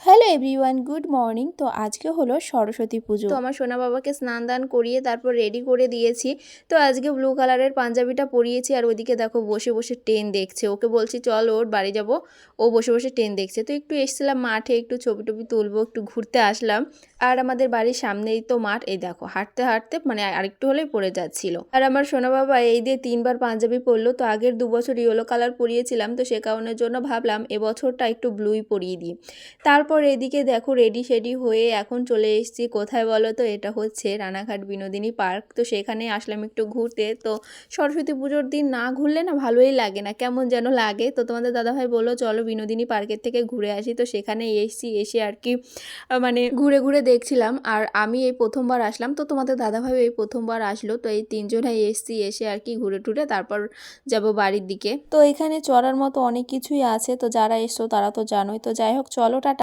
Hello everyone, good morning. তো আজকে হলো সরস্বতী পুজো। তো আমার সোনা বাবাকে স্নান দান করিয়ে তারপর রেডি করে দিয়েছি। তো আজকে ব্লু কালারের পাঞ্জাবিটা পরিয়েছি আর ওইদিকে দেখো বসে বসে ট্রেন দেখছে। ওকে বলছি চল ওর বাড়ি যাব, ও বসে বসে ট্রেন দেখছে। তো একটু এসেছিলাম মাঠে, একটু ছবি টবি তুলবো, একটু ঘুরতে আসলাম। আর আমাদের বাড়ির সামনেই তো মাঠ, এই দেখো হাঁটতে হাঁটতে মানে আরেকটু হলেই পড়ে যাচ্ছিল। আর আমার সোনা বাবা এই দিয়ে 3বার পাঞ্জাবি পরলো। তো আগের 2 বছর ইয়েলো কালার পরিয়েছিলাম, তো সে কারণের জন্য ভাবলাম এবছরটা একটু ব্লুই পরিয়ে দিই। তারপর এদিকে দেখো রেডি শেডি হয়ে এখন চলে এসেছি কোথায় বলো তো, এটা হচ্ছে রানাঘাট বিনোদিনী পার্ক। তো সেখানে আসলাম একটু ঘুরতে। তো সরস্বতী পুজোর দিন না ঘুরলে না ভালোই লাগে না, কেমন যেন লাগে। তো তোমাদের দাদাভাই বললো চলো বিনোদিনী পার্কের থেকে ঘুরে আসি। তো সেখানে এসেছি, এসে আর কি মানে ঘুরে ঘুরে দেখছিলাম। আর আমি এই প্রথমবার আসলাম, তো তোমাদের দাদাভাই এই প্রথমবার আসলো। তো এই তিনজনেই এসেছি, এসে আর কি ঘুরে টুরে তারপর যাব বাড়ির দিকে। তো এখানে চড়ার মতো অনেক কিছুই আছে, তো যারা এসছো তারা তো জানোই। তো যাই হোক চলো টাটা।